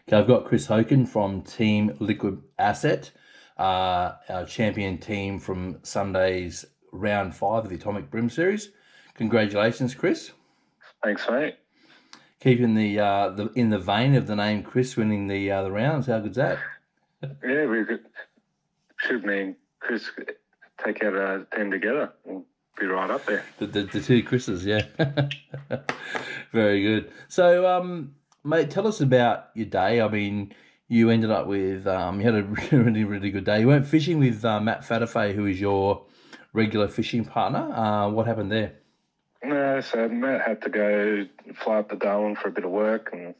Okay, I've got Chris Hokin from Team Liquid Asset, our champion team from Sunday's round 5 of the Atomic Bream Series. Congratulations, Chris. Thanks, mate. Keeping the in the vein of the name Chris, winning the rounds. How good's that? Yeah, should mean Chris take out a team together. We'll be right up there. The two Chris's, yeah. Very good. So, mate, tell us about your day. I mean, you ended up with you had a really good day. You went fishing with Matt Fatafay, who is your regular fishing partner. What happened there? No, so Matt had to go fly up to Darwin for a bit of work and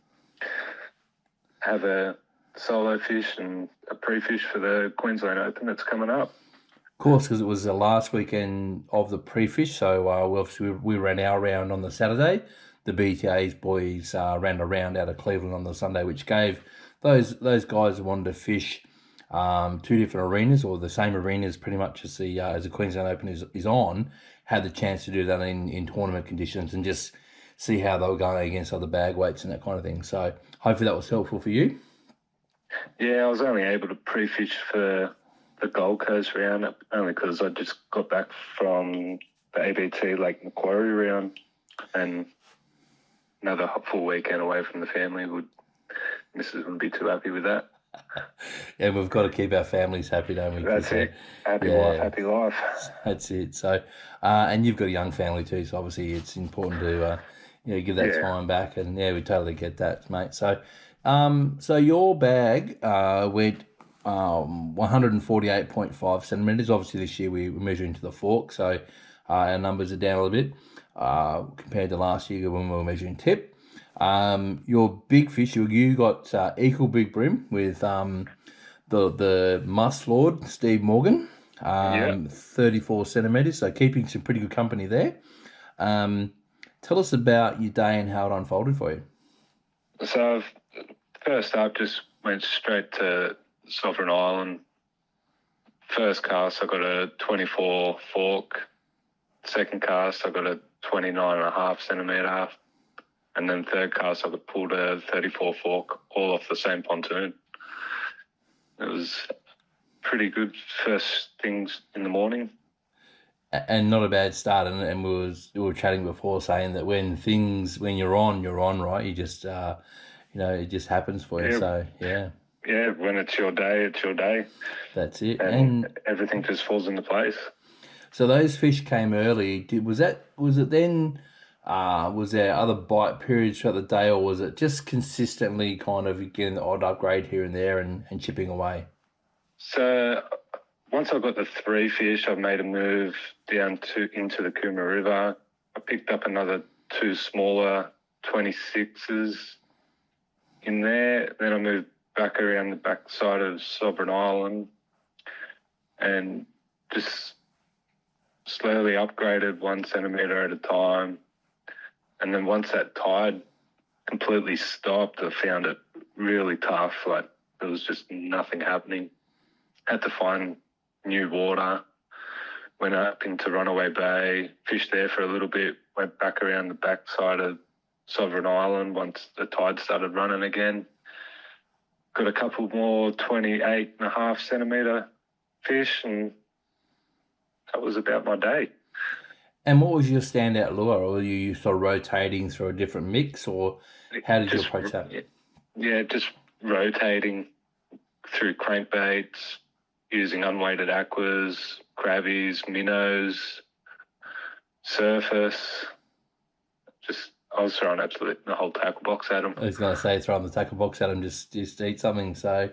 have a solo fish and a pre-fish for the Queensland Open that's coming up. Of course, because it was the last weekend of the pre-fish, so we ran our round on the Saturday. The BTA's boys ran a round out of Cleveland on the Sunday, which gave those guys who wanted to fish two different arenas, or the same arenas pretty much as the Queensland Open is on, had the chance to do that in tournament conditions and just see how they were going against other bag weights and that kind of thing. So hopefully that was helpful for you. Yeah, I was only able to pre-fish for the Gold Coast round only because I just got back from the ABT Lake Macquarie round and another full weekend away from the family Mrs. wouldn't be too happy with that. And we've got to keep our families happy, don't we? That's it. Happy wife, Yeah, happy life. that's it. So, and you've got a young family too, so obviously it's important to give that Yeah. time back. And yeah, we totally get that, mate. So, so your bag went 148.5 centimeters. Obviously, this year we were measuring to the fork, so our numbers are down a little bit compared to last year when we were measuring tip. Your big fish, you got equal big brim with the Musk Lord, Steve Morgan, Yeah. 34 centimeters, so keeping some pretty good company there. Um, Tell us about your day and how it unfolded for you. So first up, just went straight to Sovereign Island. First cast, I got a 24 fork. Second cast, I got a 29.5 centimetre. And then third cast, I got pulled a 34 fork, all off the same pontoon. It was pretty good first things in the morning. And not a bad start. And we were chatting before, saying that when you're on, right? You just it just happens for you. Yeah, So yeah, yeah. When it's your day, that's it. and And everything just falls into place. so those fish came early. Was it then? Was there other bite periods throughout the day, or was it just consistently kind of getting the odd upgrade here and there and chipping away? So once I got the three fish, I made a move down to into the Cooma River. I picked up another two smaller 26s in there. Then I moved back around the backside of Sovereign Island and just slowly upgraded 1 centimetre at a time. And then once that tide completely stopped, I found it really tough. Like there was just nothing happening. Had to find new water. Went up into Runaway Bay, fished there for a little bit, went back around the backside of Sovereign Island once the tide started running again. Got a couple more 28.5 centimetre fish, and that was about my day. And what was your standout lure? Or were you sort of rotating through a different mix, or how did you Just, approach that? yeah, just rotating through crankbaits, using unweighted aquas, crabbies, minnows, surface. Just I was throwing absolutely the whole tackle box at them. I was going to say throwing the tackle box at him, just eat something. So,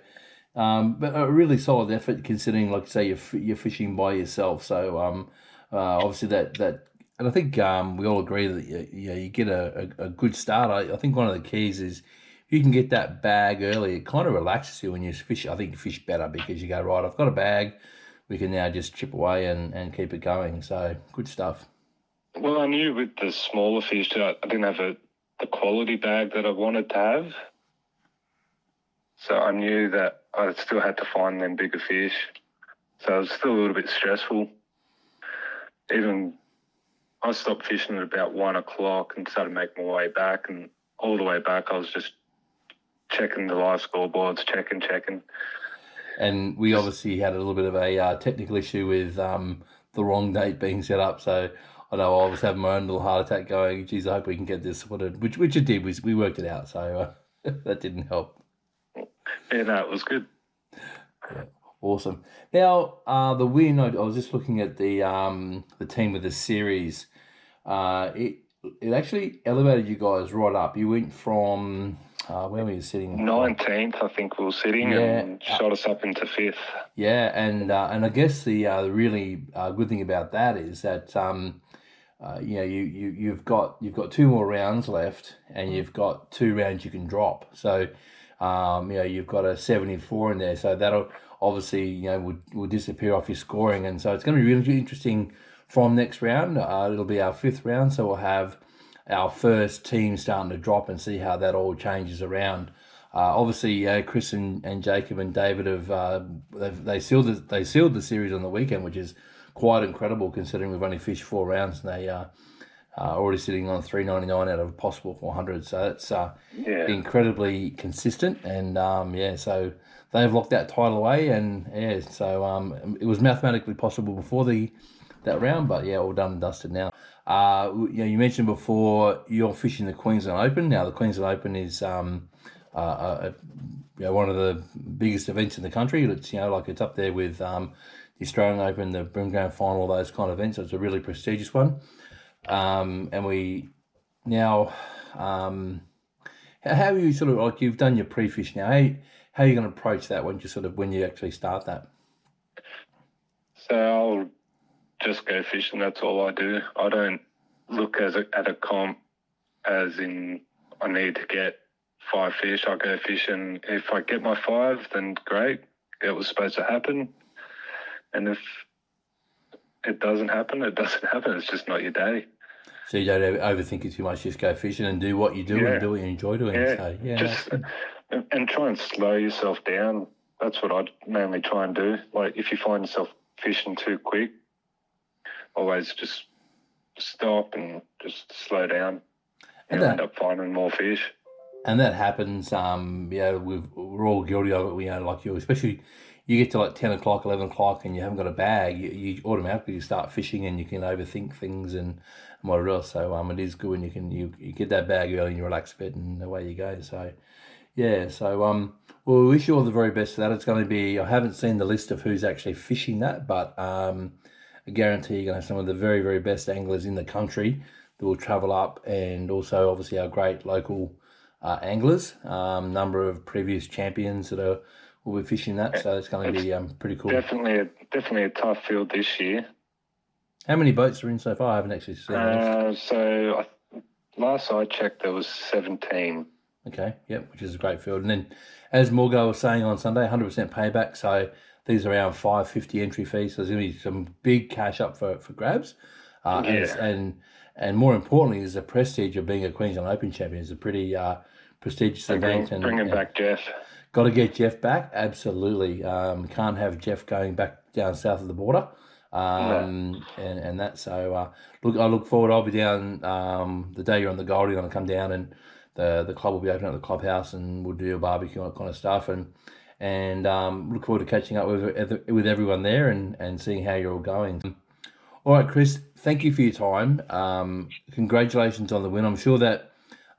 but a really solid effort considering, like say, you're fishing by yourself. So, obviously that, and I think we all agree that you get a good start. I think one of the keys is if you can get that bag early, it kind of relaxes you when you fish. I think you fish better because you go, right, I've got a bag, we can now just chip away and keep it going. So good stuff. Well, I knew with the smaller fish that I didn't have the quality bag that I wanted to have. So I knew that I still had to find them bigger fish. So it was still a little bit stressful. Even I stopped fishing at about 1 o'clock and started making my way back. And all the way back, I was just checking the live scoreboards, checking. And we obviously had a little bit of a technical issue with the wrong date being set up. So I know I was having my own little heart attack going, geez, I hope we can get this sorted, which it did. We worked it out. So that didn't help. Yeah, no, it was good. Yeah, awesome. Now, the win, I was just looking at the team with the series. It actually elevated you guys right up. You went from where were you sitting? 19th, I think we were sitting, and shot us up into 5th. Yeah, and I guess the really good thing about that is that you've got 2 more rounds left, and you've got 2 rounds you can drop. So you've got a 74 in there, so that'll obviously will disappear off your scoring, and so it's going to be really interesting from next round. It'll be our 5th round, so we'll have our first team starting to drop and see how that all changes around. Obviously, Chris and Jacob and David they sealed the series on the weekend, which is quite incredible considering we've only fished 4 rounds, and they are already sitting on 399 out of a possible 400. So that's incredibly consistent, and so they've locked that title away, and so it was mathematically possible before that round, but all done and dusted now. You mentioned before you're fishing the Queensland Open. Now the Queensland Open is one of the biggest events in the country. It's it's up there with the Australian Open, the Bream Grand Final, those kind of events. So it's a really prestigious one. And we now, how are you sort of you've done your pre-fish now? How are you going to approach that when you actually start that? So I'll just go fishing. That's all I do. I don't look at a comp as in I need to get 5 fish. I go fishing. If I get my 5, then great. It was supposed to happen. And if it doesn't happen, it doesn't happen. It's just not your day. So you don't overthink it too much. Just go fishing and do what you do and do what you enjoy doing. And try and slow yourself down. That's what I'd mainly try and do. Like if you find yourself fishing too quick, always just stop and just slow down. And you'll end up finding more fish. And that happens. We're all guilty of it. Like you, especially you get to like 10 o'clock, 11 o'clock, and you haven't got a bag. You automatically start fishing, and you can overthink things and whatever else. So it is good when you get that bag early and you relax a bit, and away you go. So we wish you all the very best for that. It's going to be. I haven't seen the list of who's actually fishing that, but I guarantee you're going to have some of the very, very best anglers in the country that will travel up, and also obviously our great local anglers, number of previous champions that will be fishing that. So it's going to be pretty cool. Definitely a tough field this year. How many boats are in so far? I haven't actually seen so last I checked, there was 17. Okay, yep, which is a great field. And then, as Morgo was saying on Sunday, 100% payback. So these are around $5.50 entry fees. So there's going to be some big cash up for grabs. And more importantly, there's the prestige of being a Queensland Open champion. It's a pretty prestigious event. Bringing back Jeff. Got to get Jeff back, absolutely. Can't have Jeff going back down south of the border. And that. So I look forward. I'll be down the day you're on the Goldie. I'm going to come down, and the club will be open at the clubhouse, and we'll do a barbecue and that kind of stuff. And look forward to catching up with everyone there and seeing how you're all going. All right, Chris, thank you for your time. Congratulations on the win. I'm sure that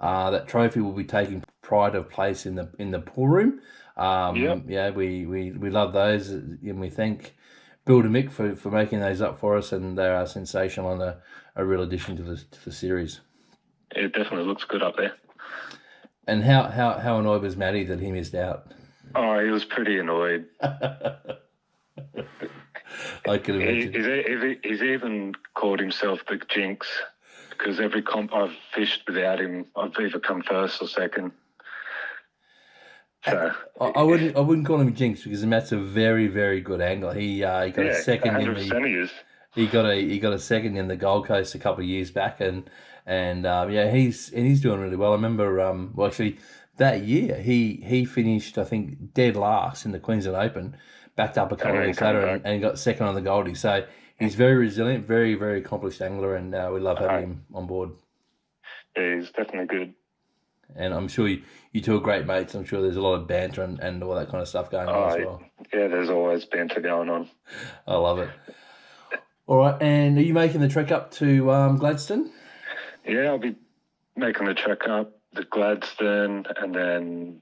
that trophy will be taking pride of place in the pool room. We love those, and we thank Bill and Mick for making those up for us, and they are sensational and a real addition to the series. It definitely looks good up there. And how annoyed was Matty that he missed out? Oh, he was pretty annoyed. I could imagine. He's even called himself the jinx, because every comp I've fished without him, I've either come first or second. So I wouldn't call him jinx, because Matt's a very, very good angler. He got a second in the. He got a second in the Gold Coast a couple of years back, and he's doing really well. I remember actually that year he finished, I think, dead last in the Queensland Open, backed up a couple of weeks later and got second on the Goldie. So he's very resilient, very, very accomplished angler, and we love having him on board. Yeah, he's definitely good. And I'm sure you two are great mates. I'm sure there's a lot of banter and all that kind of stuff going on as well. Yeah, there's always banter going on. I love it. All right, and are you making the trek up to Gladstone? Yeah, I'll be making the trek up to Gladstone and then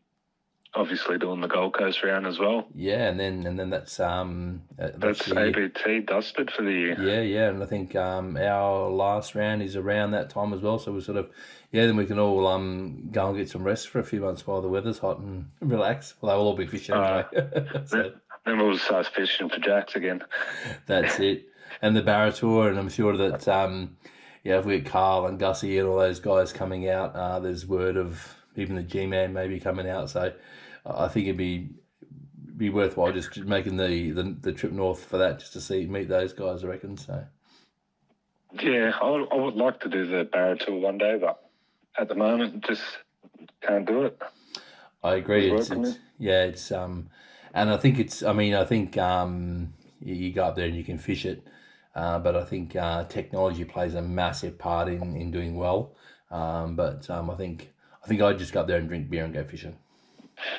obviously doing the Gold Coast round as well. Yeah, and then that's That's ABT dusted for the year. Yeah, and I think our last round is around that time as well. So we're sort of then we can all go and get some rest for a few months while the weather's hot and relax. Well, they'll all be fishing anyway. Then we'll start fishing for jacks again. That's it. And the Barra Tour, and I'm sure that if we get Carl and Gussie and all those guys coming out, there's word of even the G-Man maybe coming out. So I think it'd be worthwhile just making the trip north for that, just to meet those guys, I reckon. So yeah, I would like to do the Barra Tour one day, but at the moment just can't do it. I agree. And I think you go up there and you can fish it, but I think technology plays a massive part in doing well. But I think I'd just go up there and drink beer and go fishing.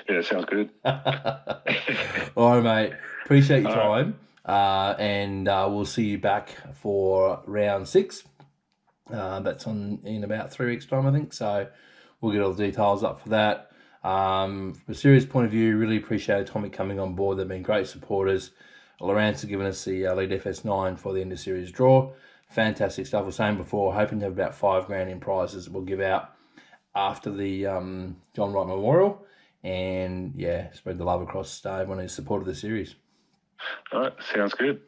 Yeah, sounds good. All right, mate. Appreciate your time. And we'll see you back for round 6. That's in about 3 weeks' time, I think. So we'll get all the details up for that. From a serious point of view, really appreciate Atomic coming on board. They've been great supporters. Lawrence has given us the lead FS9 for the end of series draw. Fantastic stuff. I was saying before, hoping to have about $5,000 in prizes that we'll give out after the John Wright Memorial. And spread the love across everyone who's supported the series. All right, sounds good.